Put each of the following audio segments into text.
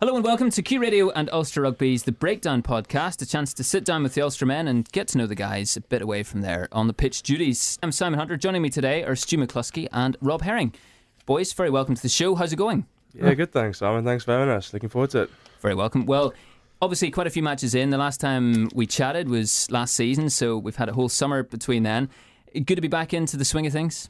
Hello and welcome to Q Radio and Ulster Rugby's The Breakdown Podcast, a chance to sit down with the Ulster men and get to know the guys a bit away from their on-the-pitch duties. I'm Simon Hunter. Joining me today are Stu McCloskey and Rob Herring. Boys, very welcome to the show. How's it going? Yeah, good, thanks, Simon. Thanks for having us. Looking forward to it. Very welcome. Well, obviously quite a few matches in. The last time we chatted was last season, so we've had a whole summer between then. Good to be back into the swing of things?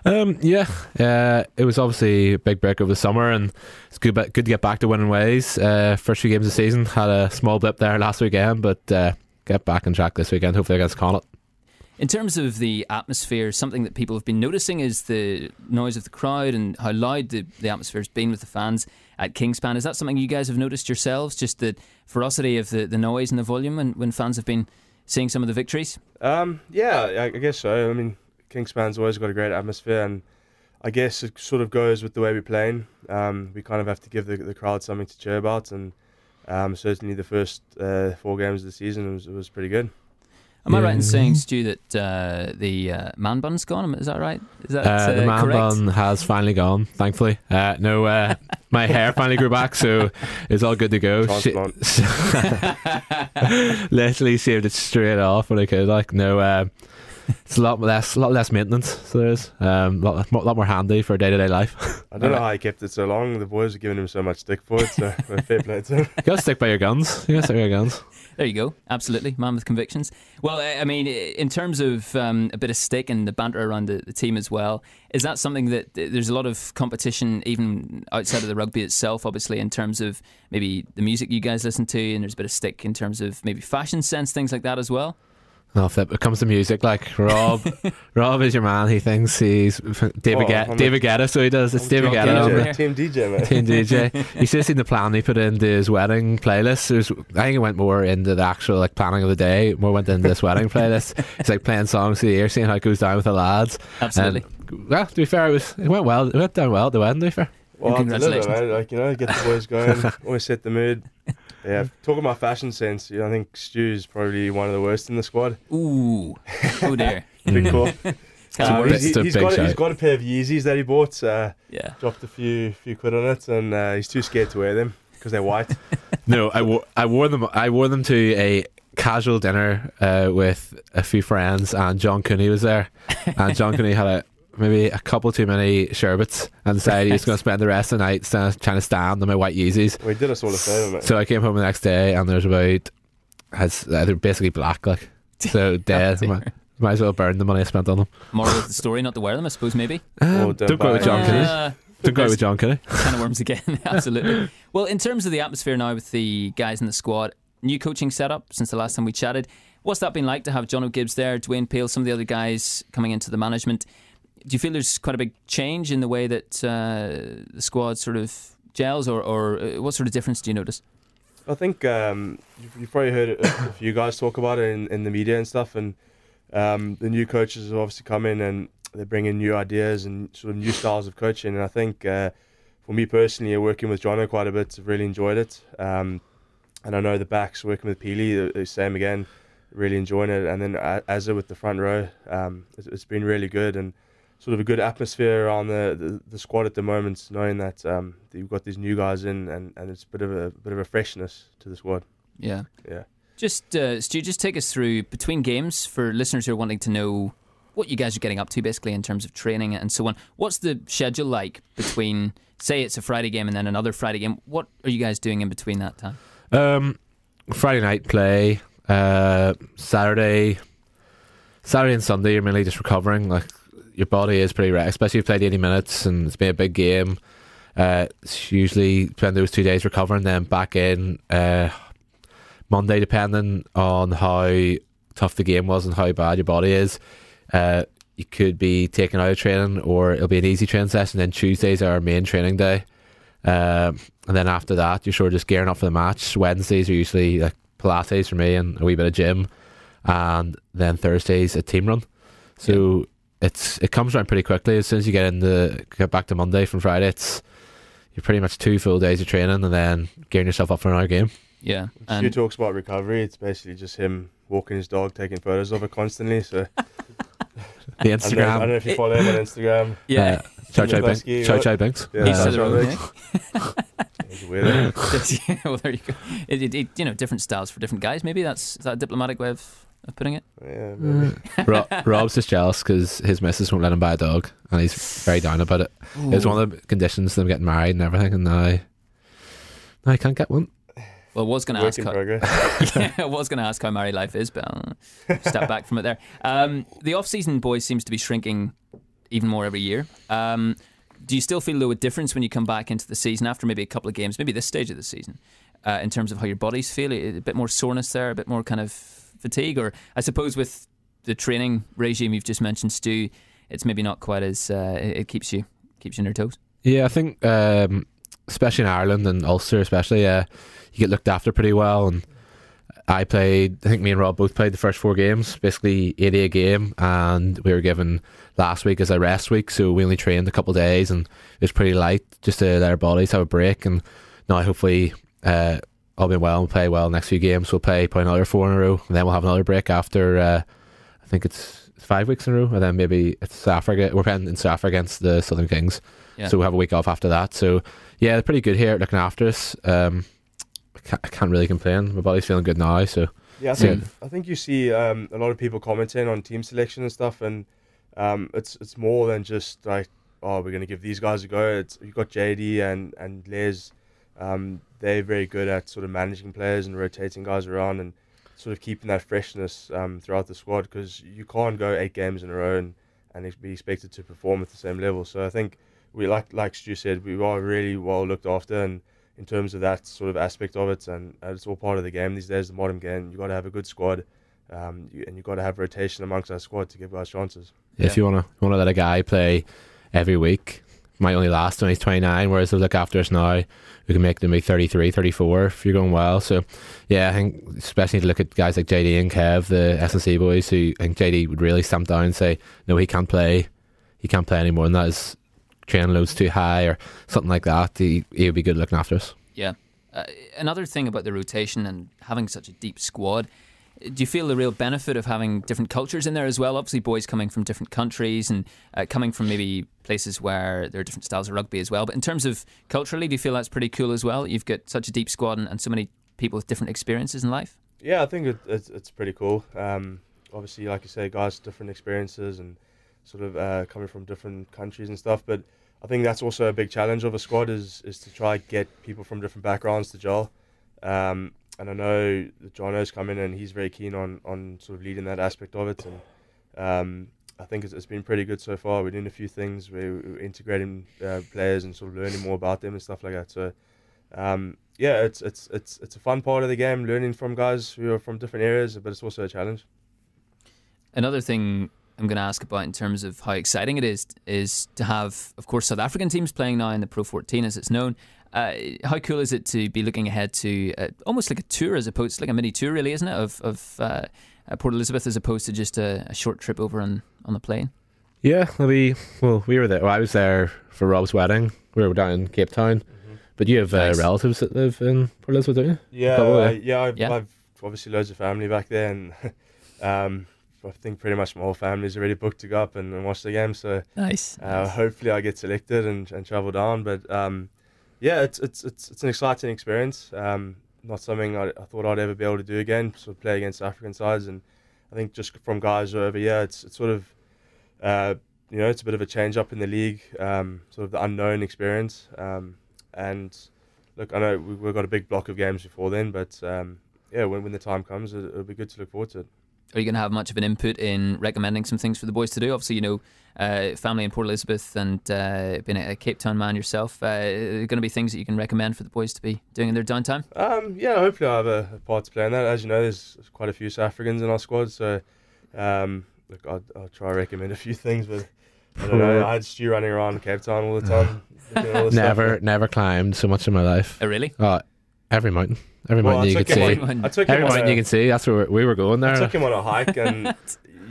It was obviously a big break over the summer, and it's good to get back to winning ways. First few games of the season, had a small blip there last weekend, but get back on track this weekend, hopefully against Connacht. In terms of the atmosphere, something that people have been noticing is the noise of the crowd and how loud the atmosphere has been with the fans at Kingspan. Is that something you guys have noticed yourselves, just the ferocity of the noise and the volume when fans have been seeing some of the victories? I guess so. I mean, Kingspan's always got a great atmosphere, and I guess it sort of goes with the way we're playing. We kind of have to give the crowd something to cheer about, and certainly the first 4 games of the season was pretty good. Am I right in saying, Stu, that the man bun's gone? Is that right? Is that the man correct? bun has finally gone, thankfully. My hair finally grew back, so it's all good to go. Literally shaved it straight off when I could. It's a lot less maintenance, so there is a lot more handy for day-to-day life. I don't know how he kept it so long. The boys are giving him so much stick for it, so fair play to him. You gotta stick by your guns. There you go. Absolutely. Man with convictions. Well, I mean, in terms of a bit of stick and the banter around the team as well, is that something that there's a lot of competition even outside of the rugby itself, obviously, in terms of maybe the music you guys listen to, and there's a bit of stick in terms of maybe fashion sense, things like that as well? Well, if it comes to music, like Rob is your man. He thinks he's David Guetta, so he does. It's David Guetta. Team DJ, mate. Team DJ. You should have seen the plan he put into his wedding playlist. I think it went more into the actual planning of the day. More went into this wedding playlist. It's like playing songs of the year, seeing how it goes down with the lads. Absolutely. And, well, to be fair, it went well. It went down well at the wedding. To be fair. Well, congratulations. Get the boys going. Always set the mood. Yeah, talking about fashion sense, I think Stu's probably one of the worst in the squad. Ooh, oh dear. Big call. He's got a pair of Yeezys that he bought. Dropped a few quid on it, and he's too scared to wear them because they're white. No, I wore them to a casual dinner with a few friends, and John Cooney was there, and John Cooney had maybe a couple too many sherbets and decided he was going to spend the rest of the night trying to stand on my white Yeezys. Well, he did us all a favour, mate. So I came home the next day, and there's they're basically black, so dead. Might as well burn the money I spent on them. Moral of the story, not to wear them, I suppose, maybe. Don't go with John Cooney. Don't go with John Cooney. Kind of worms again. Absolutely. Well, in terms of the atmosphere now with the guys in the squad, new coaching setup since the last time we chatted. What's that been like to have John O'Gibbs there, Dwayne Peel, some of the other guys coming into the management? Do you feel there's quite a big change in the way that the squad sort of gels, or what sort of difference do you notice? I think you've probably heard a few guys talk about it in the media and stuff, and the new coaches have obviously come in and they bring in new ideas and sort of new styles of coaching. And I think for me personally, working with Jono quite a bit, I've really enjoyed it. And I know the backs, working with Peely, the same again, really enjoying it. And then Azza with the front row, it's been really good, and sort of a good atmosphere around the squad at the moment, knowing that you've got these new guys in, and it's a bit of a freshness to the squad. Yeah. Yeah. Just Stu, just take us through between games for listeners who are wanting to know what you guys are getting up to, basically in terms of training and so on. What's the schedule like between, say, it's a Friday game and then another Friday game? What are you guys doing in between that time? Friday night play. Saturday and Sunday, you're mainly just recovering. Your body is pretty wrecked, especially if you've played 80 minutes and it's been a big game. It's usually spend those 2 days recovering, then back in Monday, depending on how tough the game was and how bad your body is. You could be taken out of training, or it'll be an easy training session. Then Tuesdays are our main training day, and then after that you're sort of just gearing up for the match. Wednesdays are usually Pilates for me and a wee bit of gym, and then Thursdays a team run. So it comes around pretty quickly. As soon as you get back to Monday from Friday, you're pretty much 2 full days of training and then gearing yourself up for another game. Yeah. Stu talks about recovery. It's basically just him walking his dog, taking photos of it constantly. So The I don't know Instagram. if you follow him on Instagram. Yeah. Chow McCloskey, Chow Binks. Yeah, Each to Chow their Chow own, Binks. yeah. He's a weirdo. Well, there you go. You know, different styles for different guys. Maybe is that a diplomatic way of putting it? Yeah, maybe. Rob's just jealous because his missus won't let him buy a dog, and he's very down about it. It was one of the conditions of them getting married and everything, and now I can't get one. Well, I was going to Work ask in how, progress. yeah, I was going to ask how married life is, but I'll step back from it there. The off-season, boys, seems to be shrinking even more every year. Do you still feel, though, a difference when you come back into the season after maybe a couple of games, maybe this stage of the season, in terms of how your bodies feel? A bit more soreness there, a bit more kind of fatigue? Or I suppose with the training regime you've just mentioned, Stu, it's maybe not quite as... it keeps you on your toes. Yeah, I think especially in Ireland and Ulster especially, you get looked after pretty well. And I think me and Rob both played the first 4 games, basically 80 a game, and we were given last week as a rest week, so we only trained a couple of days, and it was pretty light just to let our bodies have a break. And now hopefully all being well and we'll play well next few games. We'll play probably another 4 in a row, and then we'll have another break after I think it's 5 weeks in a row, and then maybe it's South Africa. We're playing in South Africa against the Southern Kings, so we'll have a week off after that. So yeah, they're pretty good here looking after us. I can't really complain. My body's feeling good now. So yeah, I think you see a lot of people commenting on team selection and stuff, and it's more than just like, oh, we're going to give these guys a go. You've got JD and Les. They're very good at sort of managing players and rotating guys around and sort of keeping that freshness throughout the squad, because you can't go 8 games in a row and be expected to perform at the same level. So I think we, like Stu said, we are really well looked after, and in terms of that sort of aspect of it, and it's all part of the game these days, the modern game. You've got to have a good squad, and you've got to have rotation amongst that squad to give guys chances. If you want to let a guy play every week, might only last when he's 29, whereas they look after us now, we can make them be 33, 34 if you're going well. So yeah, I think especially to look at guys like JD and Kev, the S&C boys, who I think JD would really stamp down and say, no, he can't play any more than that. His training load's too high or something like that. He would be good looking after us. Yeah. Another thing about the rotation and having such a deep squad, do you feel the real benefit of having different cultures in there as well? Obviously, boys coming from different countries and coming from maybe places where there are different styles of rugby as well. But in terms of culturally, do you feel that's pretty cool as well? You've got such a deep squad and so many people with different experiences in life. Yeah, I think it's pretty cool. Obviously, like you say, guys, different experiences and sort of coming from different countries and stuff. But I think that's also a big challenge of a squad is to try get people from different backgrounds to gel. And I know that Jono's come in and he's very keen on sort of leading that aspect of it. And I think it's been pretty good so far. We're doing a few things where we're integrating players and sort of learning more about them and stuff like that. So yeah, it's a fun part of the game, learning from guys who are from different areas, but it's also a challenge. Another thing I'm going to ask about in terms of how exciting it is to have, of course, South African teams playing now in the Pro 14 as it's known. How cool is it to be looking ahead to almost like a tour, as opposed to like a mini tour, really, isn't it, of Port Elizabeth, as opposed to just a short trip over on the plane? Yeah, we were there. Well, I was there for Rob's wedding. We were down in Cape Town. Mm-hmm. But you have relatives that live in Port Elizabeth, don't you? Yeah, I've obviously loads of family back there, and I think pretty much my whole family's already booked to go up and watch the game. So nice. Hopefully I get selected and travel down. But yeah, it's an exciting experience. Not something I thought I'd ever be able to do again. Sort of play against African sides, and I think just from guys over here, it's sort of it's a bit of a change up in the league. Sort of the unknown experience. And look, I know we've got a big block of games before then, but yeah, when the time comes, it'll be good to look forward to it. Are you going to have much of an input in recommending some things for the boys to do? Obviously, family in Port Elizabeth and being a Cape Town man yourself, are there going to be things that you can recommend for the boys to be doing in their downtime? Yeah, hopefully I have a part to play in that. As you know, there's quite a few South Africans in our squad, so look, I'll try to recommend a few things, but I don't know. I had Stu running around Cape Town all the time. Never climbed so much in my life. Oh, really? Every mountain. Every mountain you can see. Every mountain you can see. That's where we were going there. I took him on a hike, and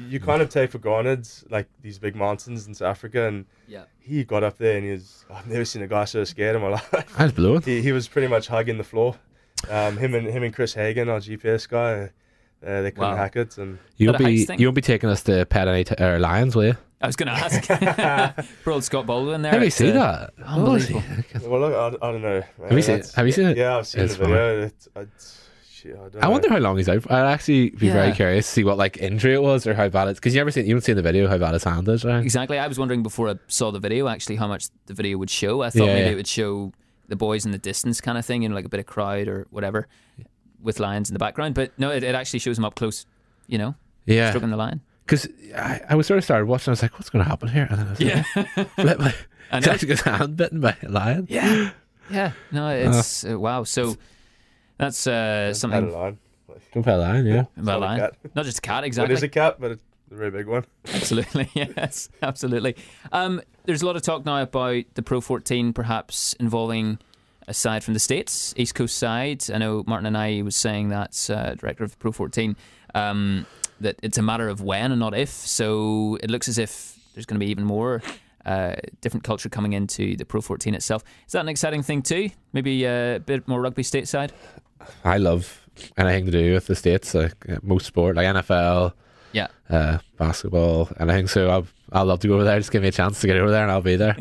you kind of take for granted like these big mountains in South Africa. And he got up there, and I've never seen a guy so scared in my life. I was blowing. He was pretty much hugging the floor. Him and Chris Hagen, our GPS guy, They couldn't Wow. hack it, and You That a heist thing? won't be taking us to pet any lions, will you? I was going to ask. Poor old Scott Baldwin there. Have you It's, seen that? unbelievable. well, look, I don't know. Have you seen it? Have you seen it? Yeah, I've seen It's the video. Shit, I don't I know. wonder how long he's out. I'd actually be very Yeah. curious to see what like injury it was or how bad it's, because you haven't seen the video how bad his hand is, right? Exactly. I was wondering before I saw the video actually how much the video would show. I thought Yeah, maybe yeah. it would show the boys in the distance kind of thing, like a bit of crowd or whatever with lions in the background. But no, it actually shows him up close, Yeah, stroking the lion. because I was sort of started watching. I was like, what's going to happen here? And then I was like, flip my, I he's know. actually got his hand bitten by a lion. Yeah. Yeah. No, it's wow. So that's Had a something lion. Don't pet a lion, yeah. about a not a lion. cat. Not just a cat, Well, exactly. it is a cat, but it's a very big one. Absolutely, yes, absolutely. There's a lot of talk now about the Pro 14 perhaps involving a side from the States, East Coast side. I know Martin and I was saying that, director of Pro 14, that it's a matter of when and not if. So it looks as if there's going to be even more different culture coming into the Pro 14 itself. Is that an exciting thing too? Maybe a bit more rugby stateside? I love anything to do with the States, like most sport, like NFL, Yeah. basketball, anything. So I'll love to go over there. Just give me a chance to get over there, and I'll be there.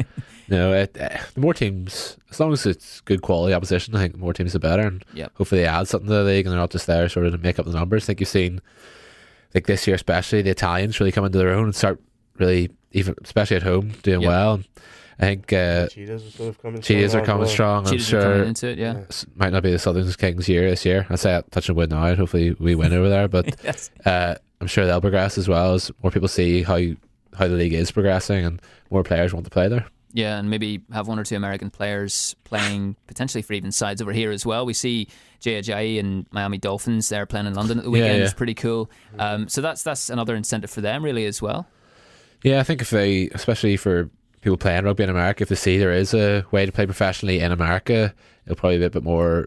The more teams, as long as it's good quality opposition, I think the more teams the better. And Yep. hopefully they add something to the league, and they're not just there sort of to make up the numbers. I think you've seen, like this year especially, the Italians really come into their own and start really, even especially at home, doing Yep. well. And I think Cheetahs are sort of coming. Cheetahs strong are as coming well. strong. I'm Cheetahs are coming sure into it, yeah. might not be the Southern Kings year this year. I say that touching wood now, and hopefully we win over there. But Yes. I'm sure they'll progress as well as more people see how the league is progressing and more players want to play there. Yeah, and maybe have one or two American players playing potentially for even sides over here as well. We see Jay Ajayi and Miami Dolphins, they're playing in London at the weekend. Yeah. It's pretty cool. So that's another incentive for them really as well. Yeah, I think if they, especially for people playing rugby in America, if they see there is a way to play professionally in America, it'll probably be a bit more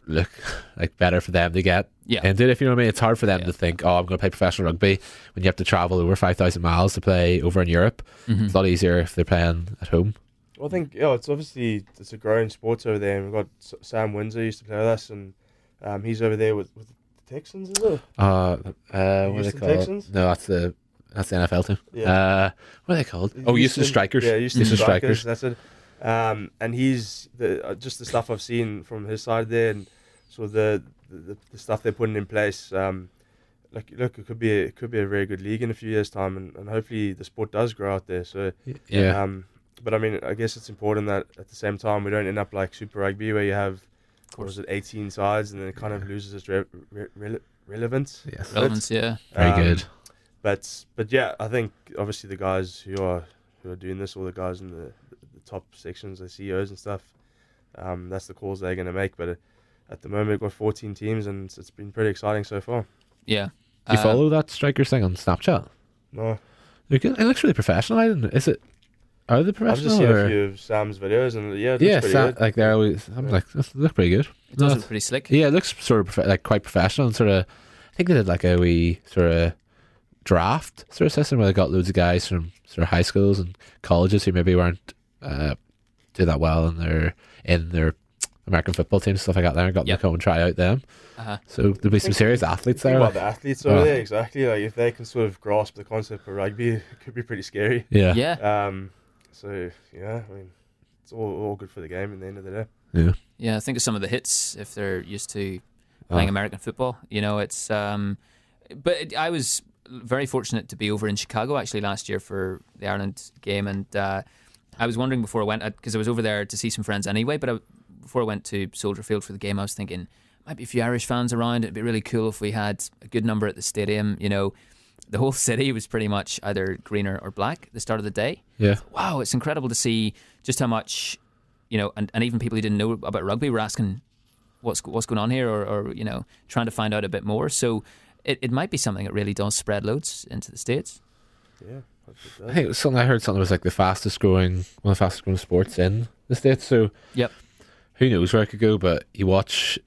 look like better for them to get Yeah. into it, if you know what I mean. It's hard for them Yeah. to think, oh, I'm going to play professional rugby when you have to travel over 5,000 miles to play over in Europe. Mhm. It's a lot easier if they're playing at home. Well, I think it's obviously it's a growing sport over there. And we've got Sam Windsor used to play with us, and he's over there with the Texans, is it? What are they Houston called? Texans? No, that's the NFL team. Yeah. What are they called? Oh, Houston Strikers. Yeah, Houston Houston Strikers. Strikers. That's it. And he's just the stuff I've seen from his side there, and so the stuff they're putting in place. Look, it could be a very good league in a few years' time, and hopefully the sport does grow out there. So Yeah. but I mean, I guess it's important that at the same time we don't end up like Super Rugby where you have, what was it, 18 sides, and then it kind of loses its relevance. Yes. Relevance, yeah. Very good. But yeah, I think obviously the guys who are doing this, all the guys in the top sections, the CEOs and stuff, that's the calls they're going to make. But at the moment, we've got 14 teams, and it's been pretty exciting so far. Yeah. Do you follow that Strikers thing on Snapchat? No, It looks really professional. Is it? Are they I've professional? just seen or? a few of Sam's videos, and yeah, it Yeah, looks pretty good. like they're always. I'm like, this look pretty good. It does No, look pretty slick. yeah, it looks sort of like quite professional and sort of. I think they did like a wee sort of draft sort of system where they got loads of guys from sort of high schools and colleges who maybe weren't do that well in their American football teams, stuff like that. There and got them Yep. to come and try out them. Uh-huh. So there'll be some serious athletes Think there. about the athletes over Oh. there, exactly. Like if they can sort of grasp the concept of rugby, it could be pretty scary. Yeah. Yeah. So yeah, I mean, it's all good for the game at the end of the day. Yeah. Yeah, think of some of the hits if they're used to playing Oh. American football. It's I was very fortunate to be over in Chicago actually last year for the Ireland game, and I was wondering before I went, because I was over there to see some friends anyway, but before I went to Soldier Field for the game, I was thinking might be a few Irish fans around. It'd be really cool if we had a good number at the stadium. The whole city was pretty much either green or black at the start of the day. Yeah. Wow, it's incredible to see just how much, and even people who didn't know about rugby were asking what's going on here, or trying to find out a bit more. So it might be something that really does spread loads into the States. Yeah, hope it does. I think it was something I heard something was like one of the fastest growing sports in the States. So Yep. who knows where it could go, but you watch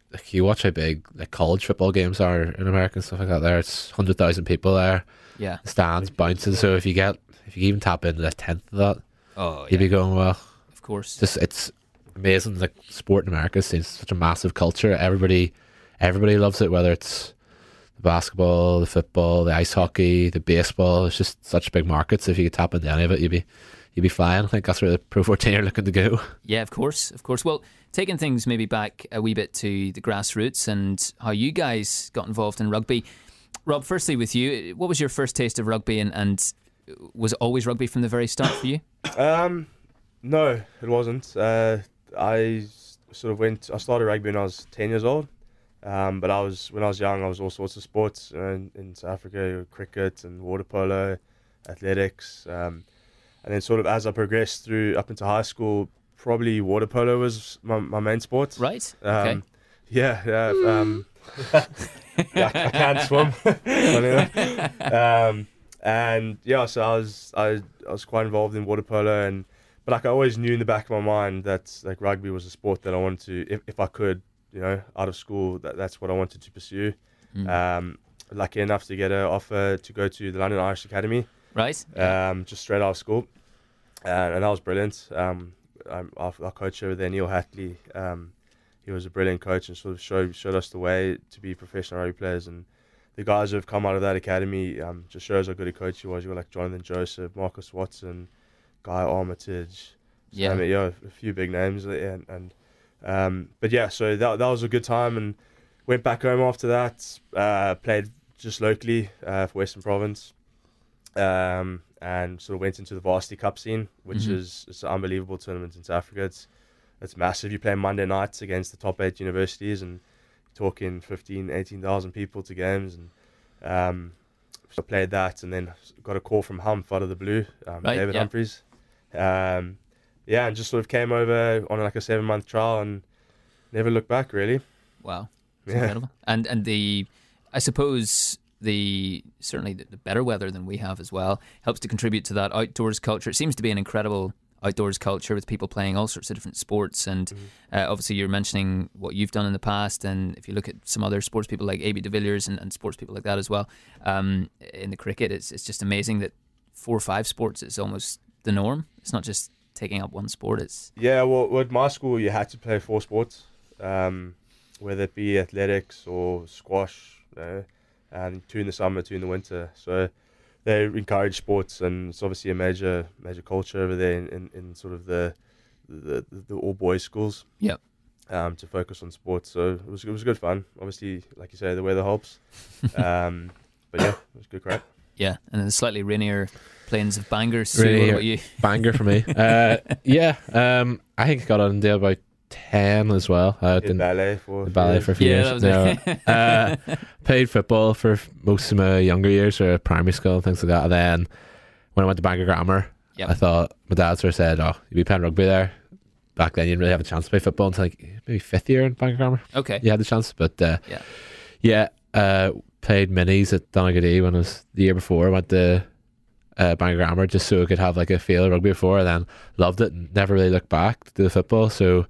how big like college football games are in America and stuff like that. There, it's 100,000 people there, Yeah. stands bouncing. So if you even tap into a tenth of that, Oh, you'd be yeah. going well. Of course. It's amazing. Like sport in America seems such a massive culture. everybody loves it, whether it's the basketball, the football, the ice hockey, the baseball. It's just such big markets. If you could tap into any of it, you'd be flying. I think that's where the Pro 14 are looking to go. Yeah, of course. Well, taking things maybe back a wee bit to the grassroots and how you guys got involved in rugby. Rob, firstly with you, what was your first taste of rugby, and was it always rugby from the very start for you? No, it wasn't. I started rugby when I was 10 years old. But when I was young, I was all sorts of sports in South Africa, cricket and water polo, athletics. And then sort of as I progressed through up into high school, probably water polo was my main sport. Right. Okay. I can't swim. So I was quite involved in water polo, but like I always knew in the back of my mind that like rugby was a sport that I wanted to, if I could, out of school, that's what I wanted to pursue. Lucky enough to get an offer to go to the London Irish Academy. Right. Just straight out of school, and that was brilliant. Our coach over there, Neil Hatley, he was a brilliant coach and sort of showed us the way to be professional rugby players. And the guys who have come out of that academy just shows how good a coach he was. You were like Jonathan Joseph, Marcus Watson, Guy Armitage. Yeah. A few big names. So that was a good time, and went back home after that. Played just locally for Western Province, and sort of went into the Varsity Cup scene, which is an unbelievable tournament in South Africa. It's massive. You play Monday nights against the top 8 universities, and you're talking 15,000, 18,000 people to games. And so I played that, and then got a call from Humph out of the blue, David Humphreys. And just sort of came over on like a 7-month trial and never looked back, really. Wow. That's incredible. And I suppose certainly the better weather than we have as well helps to contribute to that outdoors culture. It seems to be an incredible outdoors culture with people playing all sorts of different sports, and obviously you're mentioning what you've done in the past, and if you look at some other sports people like A.B. de Villiers and sports people like that as well, in the cricket, it's just amazing that 4 or 5 sports is almost the norm. It's not just taking up one sport. Well, at my school you had to play 4 sports, whether it be athletics or squash, and 2 in the summer, 2 in the winter. So they encourage sports, and it's obviously a major culture over there in sort of the all boys schools. Yep. To focus on sports, so it was good fun. Obviously, like you say, the weather helps. But yeah, it was good crack. Yeah, and the slightly rainier plains of Bangor. Really, what about you? Bangor for me. I think I got on there about 10 as well. Ballet for a few years. Played football for most of my younger years, or primary school and things like that. And then when I went to Bangor Grammar, I thought, my dad sort of said, "Oh, you'd be playing rugby there." Back then, you didn't really have a chance to play football until like maybe 5th year in Bangor Grammar. Okay, you had the chance, but played minis at Donegal when I was the year before. I went to Bangor Grammar just so I could have like a feel of rugby before, and then loved it and never really looked back to the football. So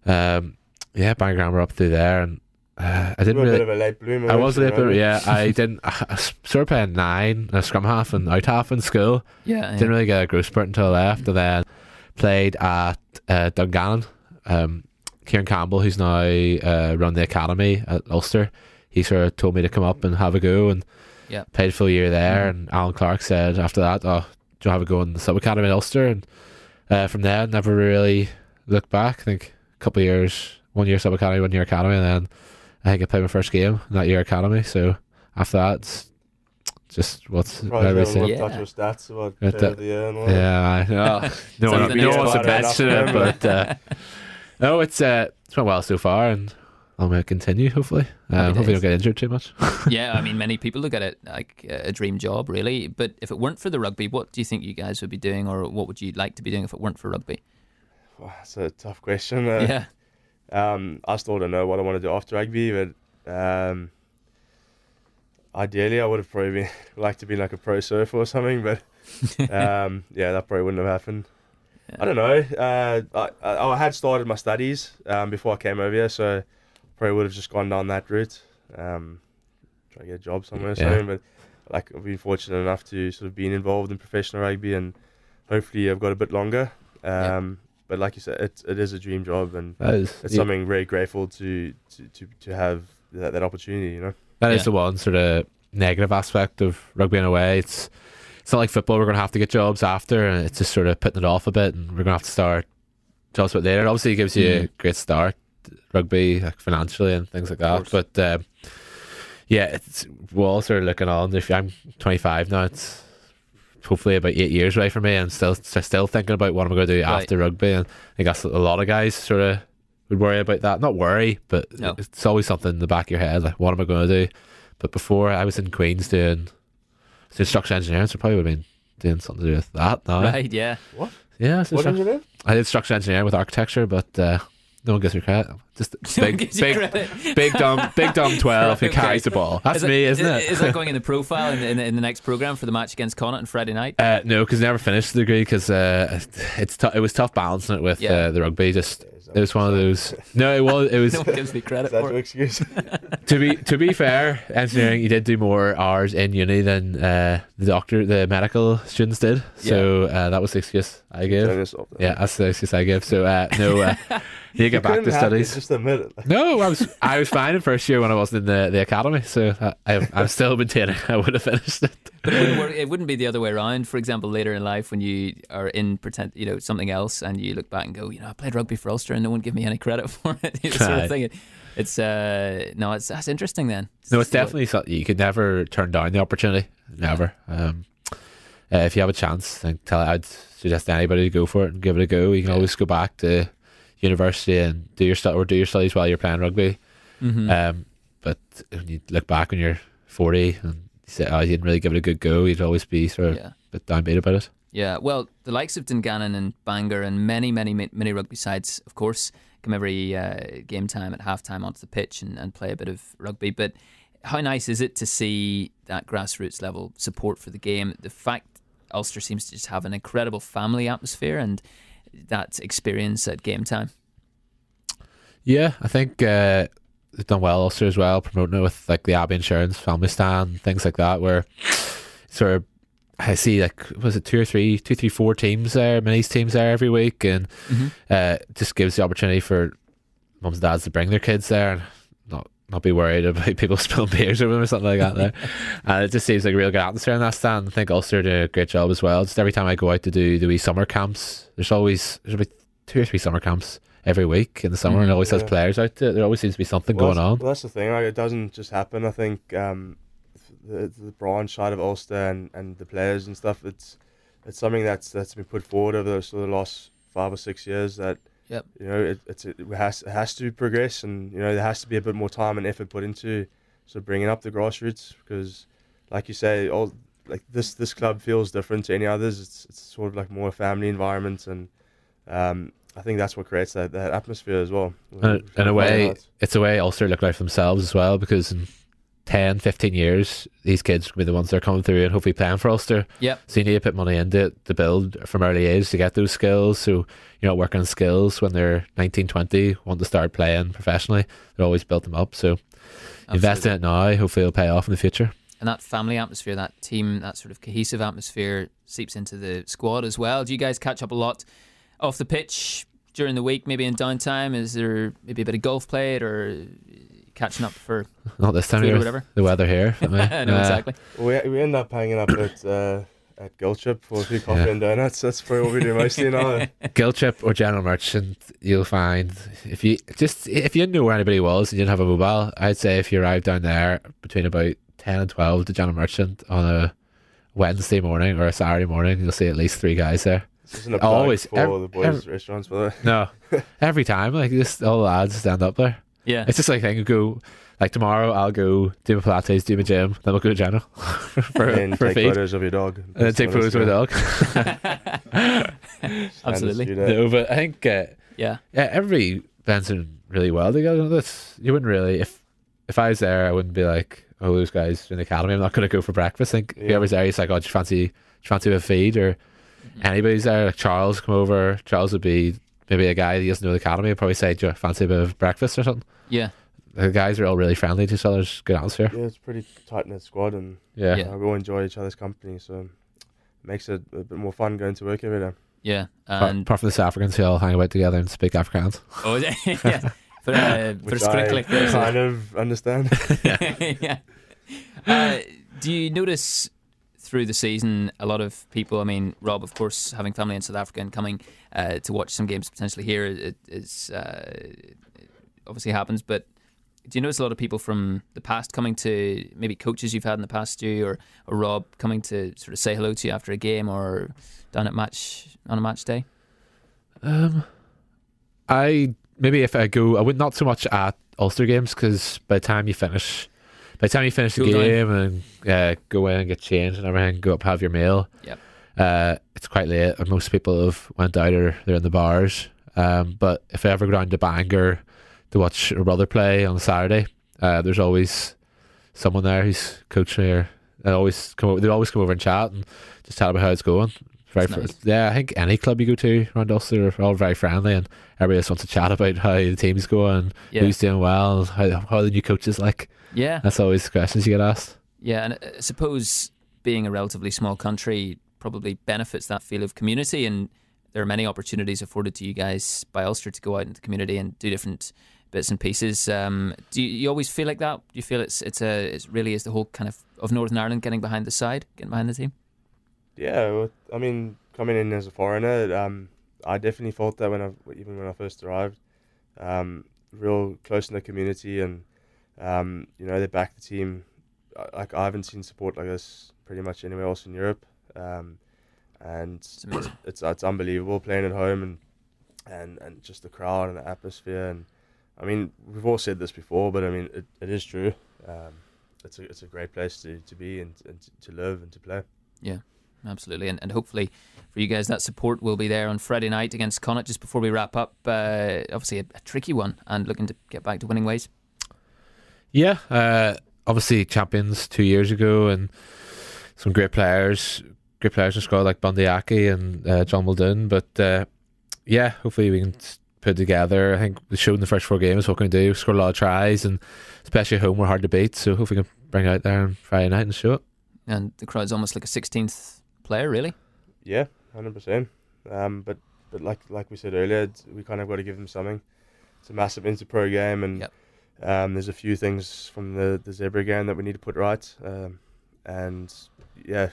Bangor Grammar up through there, and I didn't really. A bit of a late bloomer. I was a late bloomer. Yeah, I didn't. I started playing 9, a scrum half and out half in school. Didn't really get a growth spurt until I left, and then played at Dungannon. Kieran Campbell, who's now run the academy at Ulster, he sort of told me to come up and have a go, and played a full year there. And Alan Clark said after that, "Oh, do you have a go in the sub academy at Ulster?" And from there, never really looked back. I think a couple of years, 1 year sub academy, 1 year academy, and then I think I played my first game in that year academy. So after that, it's just what's everybody saying. Touch your stats about player of the year and all. Yeah, no one wants to mention it, but no, it's went well so far, and I'm going to continue, hopefully. Hopefully don't get injured too much. Yeah, I mean, many people look at it like a dream job, really. But if it weren't for the rugby, what do you think you guys would be doing, or what would you like to be doing if it weren't for rugby? Well, that's a tough question. I still don't know what I want to do after rugby, but ideally I would have probably liked to be like a pro surfer or something, but that probably wouldn't have happened. Yeah. I don't know. I had started my studies before I came over here, so probably would have just gone down that route, try to get a job somewhere or something. But like, I've been fortunate enough to sort of be involved in professional rugby, and hopefully I've got a bit longer. But like you said, it is a dream job, and it's something very grateful to have that opportunity. You know, that is the one sort of negative aspect of rugby in a way. It's not like football. We're going to have to get jobs after, and it's just sort of putting it off a bit, and we're going to have to start jobs a bit later. Obviously, it gives you a great start, rugby, like financially and things like that. But yeah, we're all sort of looking on. If I'm 25 now, it's hopefully about 8 years away from me, and still thinking about what I'm going to do after rugby. And I think that's a lot of guys sort of would worry about that. Not worry, but it's always something in the back of your head, like, what am I going to do? But before, I was in Queen's doing structural engineering, so I probably would have been doing something to do with that now. Right, yeah. What? Yeah. What engineering? I did structural engineering with architecture, but no one gives me credit. Just big dumb 12 who carries the ball. That's me, isn't it? Is that going in the profile in the next programme for the match against Connacht on Friday night? No, because I never finished the degree, because it was tough balancing it with the rugby. It was one of those. No, it was. No one gives me credit for it. Excuse? To be fair, engineering, you did do more hours in uni than the medical students did. So that was the excuse I gave. Yeah, that's the excuse I gave. So no, you get back to studies. Just admit it. No, I was fine in first year when I wasn't in the academy. So I'm still maintaining I would have finished it. But it wouldn't be the other way around. For example, later in life when you are in something else, and you look back and go, I played rugby for Ulster and no one gave me any credit for it. Sort of thing. It's that's interesting then. No, it's definitely something you could never turn down the opportunity. Never. If you have a chance, I'd suggest anybody to go for it and give it a go. You can always go back to university and do your studies while you're playing rugby. But when you look back when you're 40 and you say, you didn't really give it a good go, you'd always be sort of a bit downbeat about it. Yeah, well, the likes of Dungannon and Bangor and many rugby sides, of course, come every game time at halftime onto the pitch and play a bit of rugby. But how nice is it to see that grassroots level support for the game? The fact Ulster seems to just have an incredible family atmosphere and that experience at game time. Yeah, I think they've done well, Ulster, as well, promoting it with like the Abbey Insurance family stand, things like that, where sort of I see, like, was it 2 or 3, 4 teams there, minis teams there every week, and just gives the opportunity for mums and dads to bring their kids there and not be worried about people spilling beers over them or something like that there. And it just seems like a real good atmosphere in that stand. I think Ulster did a great job as well. Just every time I go out to do the wee summer camps, there's about 2 or 3 summer camps every week in the summer, and it always has players out there. There always seems to be something going on. Well, that's the thing. Like, it doesn't just happen. I think the branch side of Ulster and the players and stuff, it's something that's been put forward over the last 5 or 6 years that it has to progress, and there has to be a bit more time and effort put into sort of bringing up the grassroots, because like you say, this club feels different to any others. It's sort of like more a family environment, and I think that's what creates that atmosphere as well. In a way, it's a way Ulster look out for themselves as well, because in 10, 15 years, these kids will be the ones that are coming through and hopefully playing for Ulster. Yep. So you need to put money into it to build from early age to get those skills. So you're not working on skills when they're 19, 20, want to start playing professionally. They're always built them up. So invest in it now, hopefully it'll pay off in the future. And that family atmosphere, that team, that sort of cohesive atmosphere seeps into the squad as well. Do you guys catch up a lot off the pitch during the week, maybe in downtime? Is there maybe a bit of golf played, or catching up for not this time of year, or whatever? The weather here. No, exactly. We end up hanging up at Giltrip for a few coffee and donuts. That's probably what we do mostly now. Giltrip or General Merchant, you'll find if you didn't know where anybody was and you didn't have a mobile, I'd say if you arrive down there between about 10 and 12 to General Merchant on a Wednesday morning or a Saturday morning, you'll see at least 3 guys there. This isn't a plug for the boys' restaurants, by the way. No, every time, like, just all the lads stand up there. Yeah, it's just like I could go. Like tomorrow, I'll go do my Pilates, do my gym, then we'll go to General for take photos of your dog. And then take photos of my dog. Absolutely. No, but I think every Benson really well together. You wouldn't really, if I was there, I wouldn't be like, oh, those guys in the academy, I'm not going to go for breakfast. I think whoever's there, he's like, oh, do you fancy a feed? Or anybody's there, like Charles come over. Charles would be maybe a guy that doesn't know the academy, would probably say, do you fancy a bit of breakfast or something? Yeah. The guys are all really friendly to each other. It's good atmosphere. Yeah, it's a pretty tight-knit squad, and we all enjoy each other's company, so it makes it a bit more fun going to work every day. Yeah. And apart from the South Africans who all hang about together and speak Afrikaans. Oh, yeah. which scrinkly. I kind of understand. Yeah. Do you notice through the season a lot of people? I mean, Rob, of course, having family in South Africa and coming to watch some games potentially here it obviously happens. But do you notice a lot of people from the past coming to, maybe coaches you've had in the past, Stu or Rob, coming to sort of say hello to you after a game or down at on a match day? If I go, I would not so much at Ulster games, because by the time you finish the game and go in and get changed and everything, go up, have your meal. Yep. It's quite late, and most people have went out or they're in the bars. But if I ever go down to Bangor to watch a brother play on Saturday, there's always someone there who's coaching, or they always come over and chat and just chat about how it's going. Nice. Yeah, I think any club you go to around Ulster are all very friendly, and everybody just wants to chat about how the team's going, who's doing well, how the new coach is like. Yeah, that's always the questions you get asked. Yeah, and I suppose being a relatively small country probably benefits that feel of community, and there are many opportunities afforded to you guys by Ulster to go out into the community and do different bits and pieces. Do you always feel like that? Do you feel it really is the whole kind of Northern Ireland getting behind the team? Yeah, well, I mean, coming in as a foreigner, I definitely felt that when I first arrived. Real close in the community, and they back the team. I haven't seen support like this pretty much anywhere else in Europe, and it's unbelievable playing at home and just the crowd and the atmosphere. And I mean, we've all said this before, but I mean, it is true. It's a great place to be and to live and to play. Yeah. Absolutely, and hopefully for you guys that support will be there on Friday night against Connacht. Just before we wrap up, obviously a tricky one, and looking to get back to winning ways. Yeah, obviously champions 2 years ago, and some great players in the squad like Bundy Aki and John Muldoon. But hopefully we can put together. I think we showed in the first 4 games what we can do. We scored a lot of tries, and especially at home we're hard to beat. So hopefully we can bring it out there on Friday night and show it. And the crowd's almost like a 16th player, really. Yeah, 100%. But like we said earlier, we kind of got to give them something. It's a massive inter-pro game, and there's a few things from the Zebra game that we need to put right. And yeah,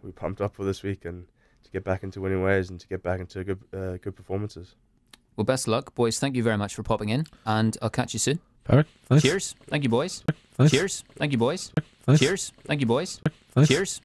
we're pumped up for this week and to get back into winning ways and to get back into good performances. Well, best of luck, boys. Thank you very much for popping in, and I'll catch you soon. Perfect. Thanks. Cheers. Thank you, boys. Thanks. Cheers. Thank you, boys. Thanks. Cheers. Thank you, boys. Thanks. Cheers.